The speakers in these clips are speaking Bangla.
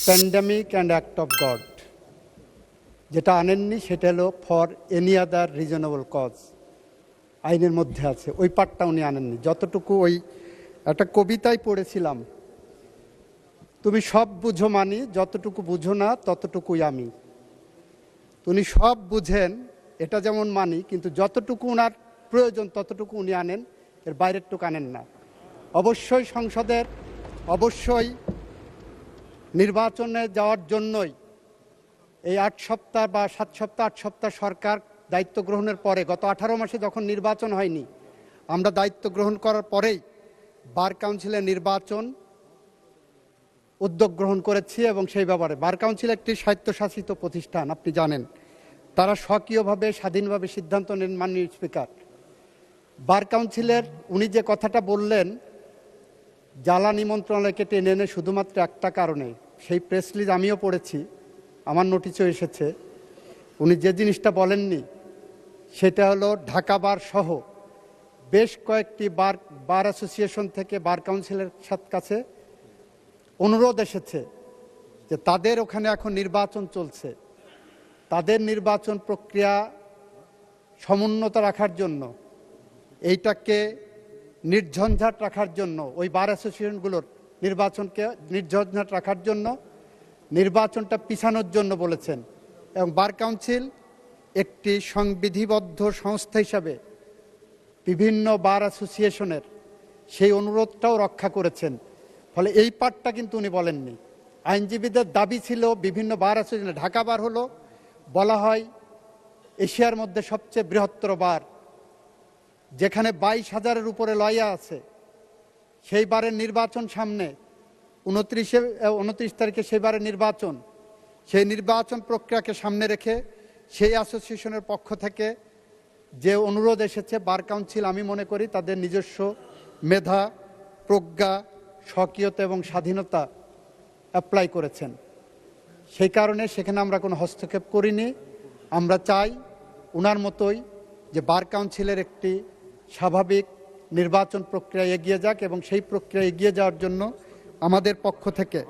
Pandemic and act of God, যেটা আনেননি সেটা হলো for any other reasonable cause, আইনের মধ্যে আছে। ওই পার্টটা উনি আনেননি। যতটুকু ওই একটা কবিতায় পড়েছিলাম, তুমি সব বুঝো মানি, যতটুকু বুঝো না ততটুকুই আমি। উনি সব বুঝেন, এটা যেমন মানি, কিন্তু যতটুকু ওনার প্রয়োজন ততটুকু উনি আনেন, এর বাইরেরটুকু আনেন না। অবশ্যই সংসদের, অবশ্যই নির্বাচনে যাওয়ার জন্যই এই 8 সপ্তাহ বা 7 সপ্তাহ 8 সপ্তাহ সরকার দায়িত্ব গ্রহণের পরে, গত 18 মাসে যখন নির্বাচন হয়নি, আমরা দায়িত্ব গ্রহণ করার পরেই বার কাউন্সিলের নির্বাচন উদ্যোগ গ্রহণ করেছি। এবং সেই ব্যাপারে বার কাউন্সিল একটি স্বায়ত্তশাসিত প্রতিষ্ঠান, আপনি জানেন। তারা স্বকীয়ভাবে স্বাধীনভাবে সিদ্ধান্ত নেন। মাননীয় স্পিকার, বার কাউন্সিলের উনি যে কথাটা বললেন জ্বালানি মন্ত্রণালয়কে টেনে এনে শুধুমাত্র একটা কারণে, সেই প্রেস রিলিজ আমিও পড়েছি, আমার নোটিশও এসেছে। উনি যে জিনিসটা বলেননি সেটা হলো ঢাকা বার সহ বেশ কয়েকটি বার অ্যাসোসিয়েশন থেকে বার কাউন্সিলের কাছে অনুরোধ এসেছে যে তাদের ওখানে এখন নির্বাচন চলছে, তাদের নির্বাচন প্রক্রিয়া সমুন্নত রাখার জন্য, এইটাকে নির্ঝঞ্ঝাট রাখার জন্য, ওই বার অ্যাসোসিয়েশনগুলোর নির্বাচনকে নির্ঝঞ্ঝাট রাখার জন্য নির্বাচনটা পিছানোর জন্য বলেছেন। এবং বার কাউন্সিল একটি সংবিধিবদ্ধ সংস্থা হিসাবে বিভিন্ন বার অ্যাসোসিয়েশনের সেই অনুরোধটাও রক্ষা করেছেন। ফলে এই পার্টটা কিন্তু উনি বলেননি। আইনজীবীদের দাবি ছিল বিভিন্ন বার অ্যাসোসিয়েশন, ঢাকা বার হলো বলা হয় এশিয়ার মধ্যে সবচেয়ে বৃহত্তর বার, যেখানে 22,000-এর উপরে লয়া আছে। সেই বারের নির্বাচন সামনে, 29 তারিখে সেই বারের নির্বাচন, সেই নির্বাচন প্রক্রিয়াকে সামনে রেখে সেই অ্যাসোসিয়েশনের পক্ষ থেকে যে অনুরোধ এসেছে, বার কাউন্সিল আমি মনে করি তাদের নিজস্ব মেধা, প্রজ্ঞা, স্বকীয়তা এবং স্বাধীনতা অ্যাপ্লাই করেছেন। সেই কারণে সেখানে আমরা কোনো হস্তক্ষেপ করিনি। আমরা চাই ওনার মতোই যে বার কাউন্সিলের একটি স্বাভাবিক নির্বাচন প্রক্রিয়া এগিয়ে যাক, এবং সেই প্রক্রিয়া এগিয়ে যাওয়ার জন্য আমাদের পক্ষ থেকে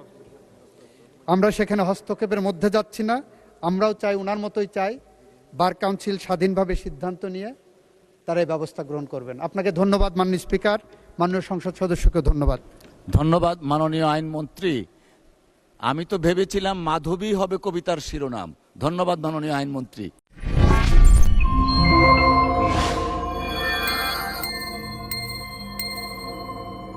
আমরা সেখানে হস্তক্ষেপের মধ্যে যাচ্ছি না। আমরাও চাই, ওনার মতোই চাই, বার কাউন্সিল স্বাধীনভাবে সিদ্ধান্ত নিয়ে তারা এই ব্যবস্থা গ্রহণ করবেন। আপনাকে ধন্যবাদ মাননীয় স্পিকার, মাননীয় সংসদ সদস্যকে ধন্যবাদ। ধন্যবাদ মাননীয় আইনমন্ত্রী। আমি তো ভেবেছিলাম মাধবী হবে কবিতার শিরোনাম। ধন্যবাদ মাননীয় আইনমন্ত্রী।